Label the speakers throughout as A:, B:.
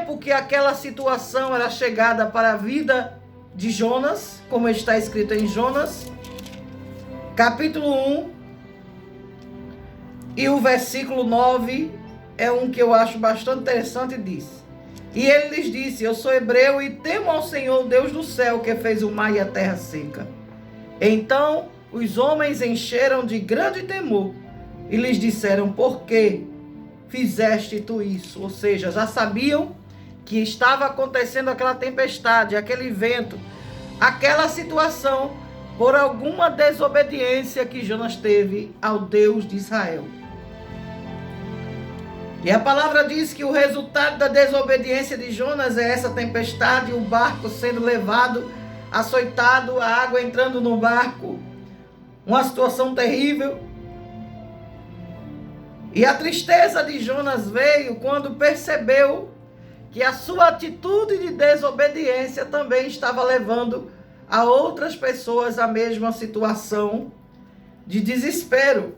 A: tempo que aquela situação era chegada para a vida de Jonas, como está escrito em Jonas, capítulo 1, e o versículo 9 é um que eu acho bastante interessante, diz: E ele lhes disse: Eu sou hebreu e temo ao Senhor, Deus do céu, que fez o mar e a terra seca. Então os homens encheram de grande temor e lhes disseram: Por que fizeste tu isso? Ou seja, já sabiam que estava acontecendo aquela tempestade, aquele vento, aquela situação, por alguma desobediência que Jonas teve ao Deus de Israel. E a palavra diz que o resultado da desobediência de Jonas é essa tempestade, o barco sendo levado, açoitado, a água entrando no barco, uma situação terrível. E a tristeza de Jonas veio quando percebeu que a sua atitude de desobediência também estava levando a outras pessoas a mesma situação de desespero.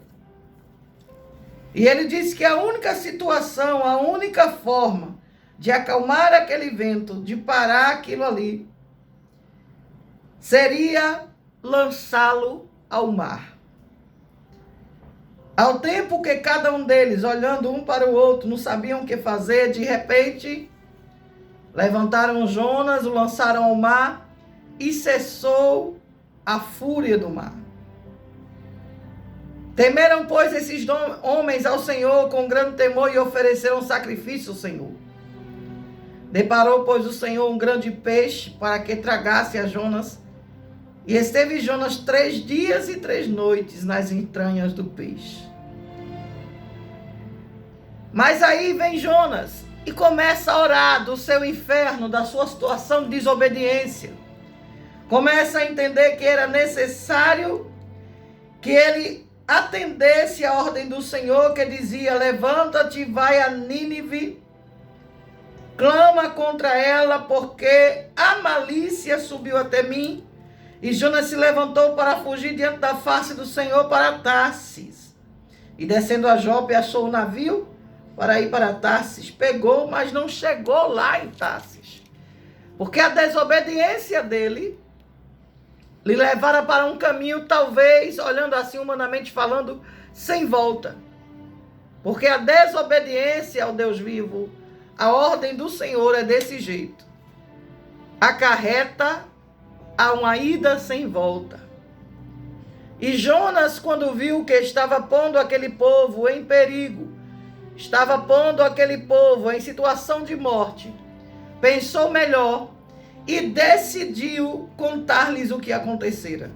A: E ele disse que a única situação, a única forma de acalmar aquele vento, de parar aquilo ali, seria lançá-lo ao mar. Ao tempo que cada um deles, olhando um para o outro, não sabiam o que fazer, de repente, levantaram Jonas, o lançaram ao mar e cessou a fúria do mar. Temeram, pois, esses homens ao Senhor com grande temor e ofereceram sacrifício ao Senhor. Deparou, pois, o Senhor um grande peixe para que tragasse a Jonas. E esteve Jonas 3 dias e 3 noites nas entranhas do peixe. Mas aí vem Jonas e começa a orar do seu inferno, da sua situação de desobediência. Começa a entender que era necessário que ele atendesse a ordem do Senhor, que dizia: levanta-te e vai a Nínive, clama contra ela, porque a malícia subiu até mim. E Jonas se levantou para fugir diante da face do Senhor para Tarsis. E descendo a Jope, achou o navio para ir para Tarsis. Pegou, mas não chegou lá em Tarsis, porque a desobediência dele lhe levara para um caminho, talvez, olhando assim humanamente falando, sem volta. Porque a desobediência ao Deus vivo, a ordem do Senhor é desse jeito. Acarreta a uma ida sem volta. E Jonas, quando viu que estava pondo aquele povo em perigo, estava pondo aquele povo em situação de morte, pensou melhor e decidiu contar-lhes o que acontecera.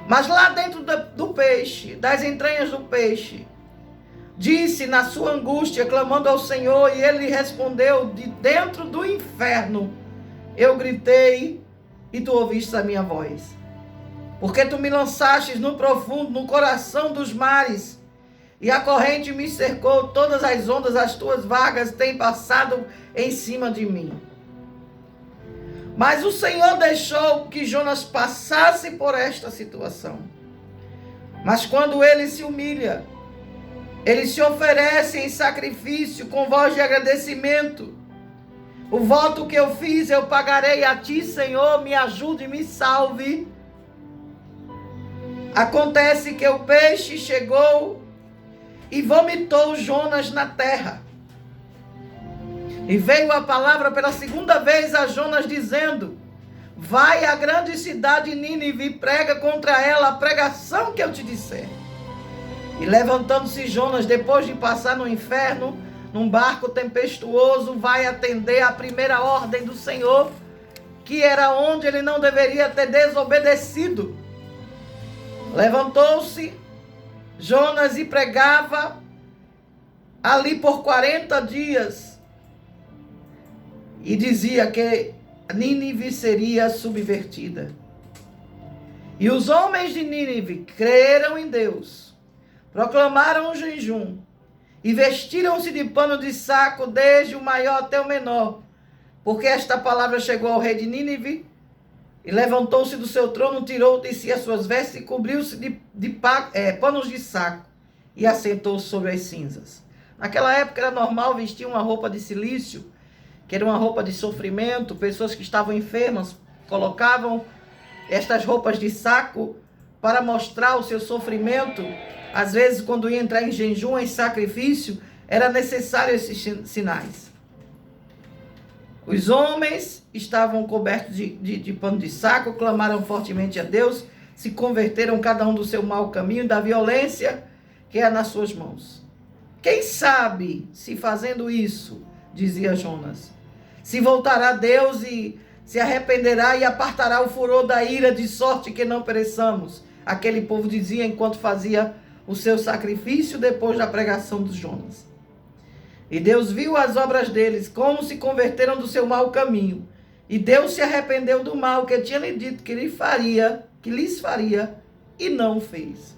A: Mas lá dentro do peixe, das entranhas do peixe, disse na sua angústia, clamando ao Senhor, e ele respondeu: de dentro do inferno eu gritei e tu ouviste a minha voz. Porque tu me lançastes no profundo, no coração dos mares, e a corrente me cercou, todas as ondas, as tuas vagas têm passado em cima de mim. Mas o Senhor deixou que Jonas passasse por esta situação. Mas quando ele se humilha, ele se oferece em sacrifício com voz de agradecimento. O voto que eu fiz eu pagarei a ti, Senhor, me ajude e me salve. Acontece que o peixe chegou e vomitou Jonas na terra. E veio a palavra pela segunda vez a Jonas dizendo: vai à grande cidade Nínive e prega contra ela a pregação que eu te disser. E levantando-se Jonas, depois de passar no inferno, num barco tempestuoso, vai atender a primeira ordem do Senhor, que era onde ele não deveria ter desobedecido. Levantou-se Jonas e pregava ali por 40 dias. E dizia que Nínive seria subvertida. E os homens de Nínive creram em Deus, proclamaram um jejum e vestiram-se de pano de saco, desde o maior até o menor, porque esta palavra chegou ao rei de Nínive. E levantou-se do seu trono, tirou de si as suas vestes e cobriu-se de panos de saco e assentou-se sobre as cinzas. Naquela época era normal vestir uma roupa de cilício que era uma roupa de sofrimento. Pessoas que estavam enfermas colocavam estas roupas de saco para mostrar o seu sofrimento. Às vezes, quando ia entrar em jejum, em sacrifício, era necessário esses sinais. Os homens estavam cobertos de pano de saco, clamaram fortemente a Deus, se converteram cada um do seu mau caminho, da violência que é nas suas mãos. Quem sabe se fazendo isso, dizia Jonas, se voltará a Deus e se arrependerá e apartará o furor da ira, de sorte que não pereçamos. Aquele povo dizia enquanto fazia o seu sacrifício depois da pregação de Jonas. E Deus viu as obras deles, como se converteram do seu mau caminho. E Deus se arrependeu do mal que tinha lhe dito que lhes faria, e não fez.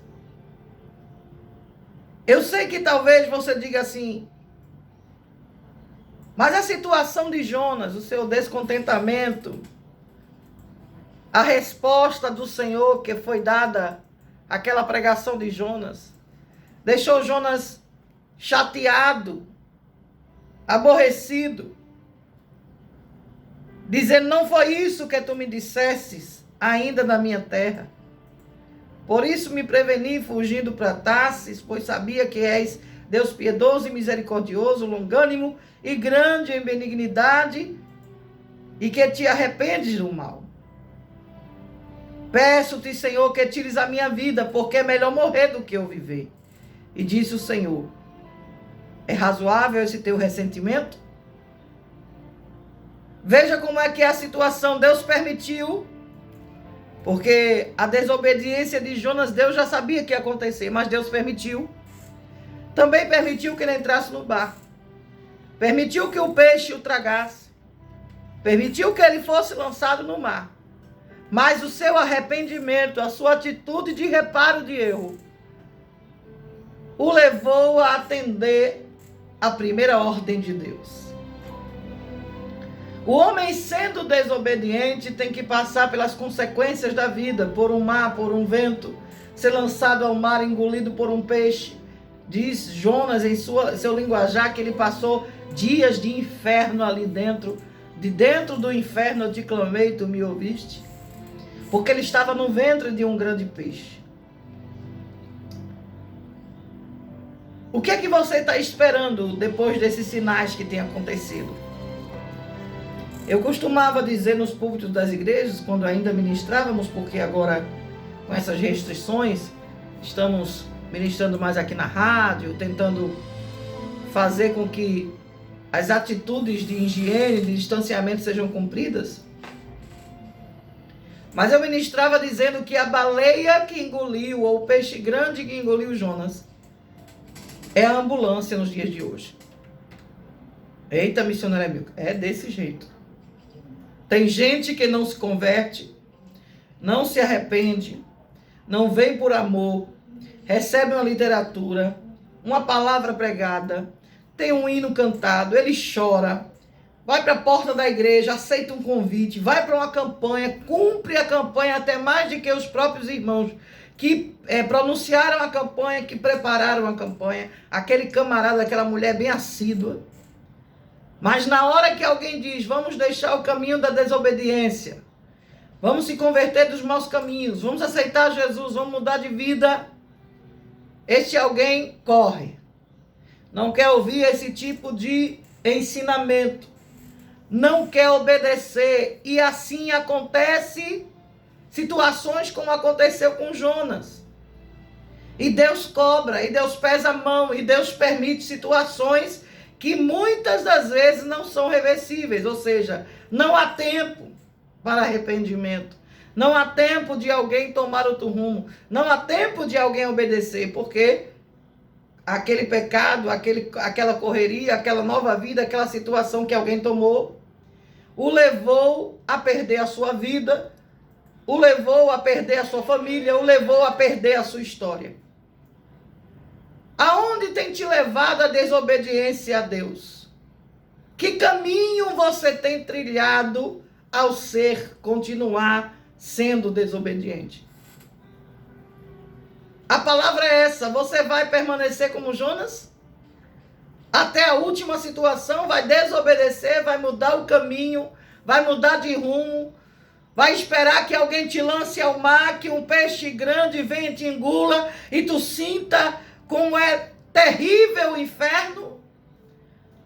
A: Eu sei que talvez você diga assim, mas a situação de Jonas, o seu descontentamento, a resposta do Senhor que foi dada àquela pregação de Jonas, deixou Jonas chateado, aborrecido, dizendo, não foi isso que tu me dissestes ainda na minha terra. Por isso me preveni fugindo para Tarsis, pois sabia que és Deus piedoso e misericordioso, longânimo e grande em benignidade, e que te arrependes do mal. Peço-te, Senhor, que tires a minha vida, porque é melhor morrer do que eu viver. E disse o Senhor, é razoável esse teu ressentimento? Veja como é que é a situação. Deus permitiu, porque a desobediência de Jonas, Deus já sabia que ia acontecer, mas Deus permitiu. Também permitiu que ele entrasse no barco. Permitiu que o peixe o tragasse. Permitiu que ele fosse lançado no mar. Mas o seu arrependimento, a sua atitude de reparo de erro, o levou a atender a primeira ordem de Deus. O homem, sendo desobediente, tem que passar pelas consequências da vida, por um mar, por um vento, ser lançado ao mar, engolido por um peixe. Diz Jonas em seu linguajar que ele passou dias de inferno ali dentro. De dentro do inferno eu te clamei, tu me ouviste. Porque ele estava no ventre de um grande peixe. O que é que você está esperando depois desses sinais que têm acontecido? Eu costumava dizer nos púlpitos das igrejas, quando ainda ministrávamos, porque agora com essas restrições, estamos ministrando mais aqui na rádio, tentando fazer com que as atitudes de higiene, de distanciamento sejam cumpridas. Mas eu ministrava dizendo que a baleia que engoliu, ou o peixe grande que engoliu Jonas, é a ambulância nos dias de hoje. Eita, missionária Milka, é desse jeito. Tem gente que não se converte, não se arrepende, não vem por amor, recebe uma literatura, uma palavra pregada, tem um hino cantado, ele chora, vai para a porta da igreja, aceita um convite, vai para uma campanha, cumpre a campanha até mais do que os próprios irmãos que pronunciaram a campanha, que prepararam a campanha, aquele camarada, aquela mulher bem assídua. Mas na hora que alguém diz, vamos deixar o caminho da desobediência, vamos se converter dos maus caminhos, vamos aceitar Jesus, vamos mudar de vida, este alguém corre. Não quer ouvir esse tipo de ensinamento, não quer obedecer, e assim acontece situações como aconteceu com Jonas. E Deus cobra, e Deus pesa a mão, e Deus permite situações que muitas das vezes não são reversíveis, ou seja, não há tempo para arrependimento, não há tempo de alguém tomar outro rumo, não há tempo de alguém obedecer, porque aquele pecado, aquela correria, aquela nova vida, aquela situação que alguém tomou, o levou a perder a sua vida, o levou a perder a sua família, o levou a perder a sua história. Aonde tem te levado a desobediência a Deus? Que caminho você tem trilhado ao continuar sendo desobediente? A palavra é essa, você vai permanecer como Jonas? até a última situação, vai desobedecer, vai mudar o caminho, vai mudar de rumo, vai esperar que alguém te lance ao mar, que um peixe grande venha e te engula e tu sinta como é terrível o inferno?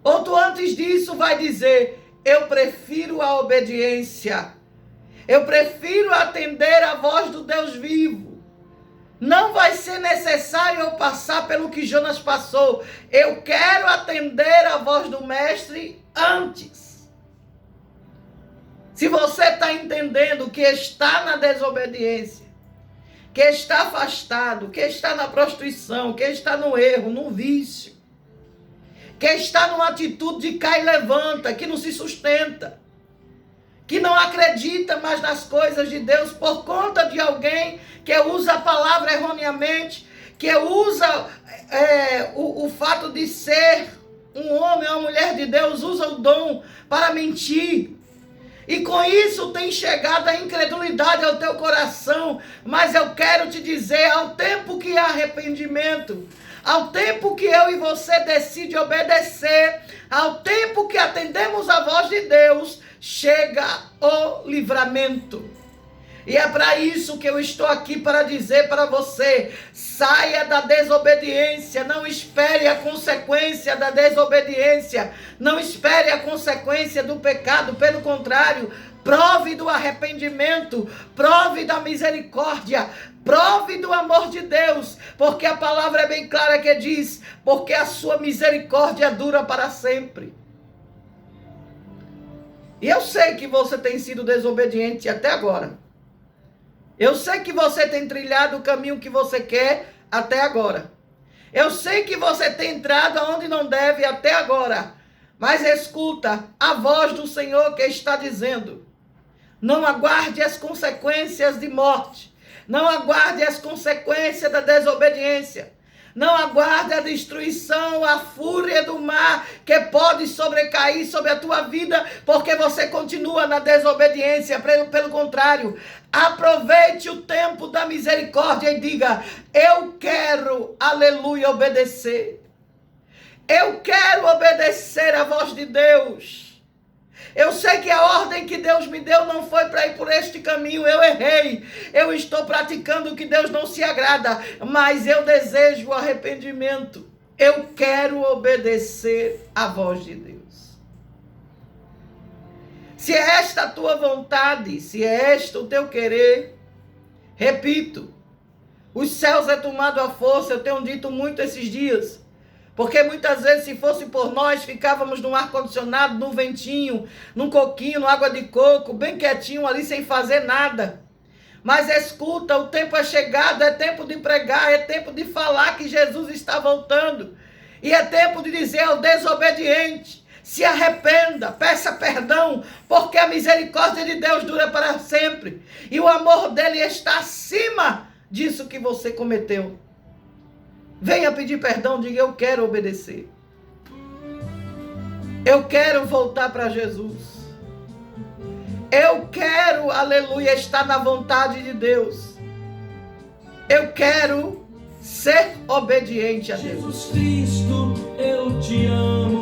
A: Ou tu antes disso vai dizer, eu prefiro a obediência, eu prefiro atender a voz do Deus vivo. Não vai ser necessário eu passar pelo que Jonas passou. Eu quero atender a voz do mestre antes. Se você está entendendo que está na desobediência, que está afastado, que está na prostituição, que está no erro, no vício, que está numa atitude de cai e levanta, que não se sustenta, que não acredita mais nas coisas de Deus por conta de alguém que usa a palavra erroneamente, que usa o fato de ser um homem ou uma mulher de Deus, usa o dom para mentir. E com isso tem chegado a incredulidade ao teu coração. Mas eu quero te dizer, ao tempo que há arrependimento, ao tempo que eu e você decidem obedecer, ao tempo que atendemos a voz de Deus, chega o livramento. E é para isso que eu estou aqui para dizer para você, saia da desobediência, não espere a consequência da desobediência, não espere a consequência do pecado, pelo contrário, prove do arrependimento, prove da misericórdia, prove do amor de Deus, porque a palavra é bem clara que diz, porque a sua misericórdia dura para sempre. E eu sei que você tem sido desobediente até agora. Eu sei que você tem trilhado o caminho que você quer até agora. Eu sei que você tem entrado aonde não deve até agora. Mas escuta a voz do Senhor que está dizendo, não aguarde as consequências de morte. Não aguarde as consequências da desobediência. Não aguarde a destruição, a fúria do mar que pode sobrecair sobre a tua vida, porque você continua na desobediência. Pelo contrário, aproveite o tempo da misericórdia e diga, eu quero, aleluia, obedecer. Eu quero obedecer à voz de Deus. Eu sei que a ordem que Deus me deu não foi para ir por este caminho, eu errei. Eu estou praticando o que Deus não se agrada, mas eu desejo o arrependimento. Eu quero obedecer à voz de Deus. Se é esta a tua vontade, se é este o teu querer, repito, os céus é tomado à força, eu tenho dito muito esses dias. Porque muitas vezes, se fosse por nós, ficávamos num ar-condicionado, num ventinho, num coquinho, numa água de coco, bem quietinho ali, sem fazer nada. Mas escuta, o tempo é chegado, é tempo de pregar, é tempo de falar que Jesus está voltando. E é tempo de dizer ao desobediente, se arrependa, peça perdão, porque a misericórdia de Deus dura para sempre. E o amor dele está acima disso que você cometeu. Venha pedir perdão, diga, eu quero obedecer. Eu quero voltar para Jesus. Eu quero, aleluia, estar na vontade de Deus. Eu quero ser obediente a Deus.
B: Jesus Cristo, eu te amo.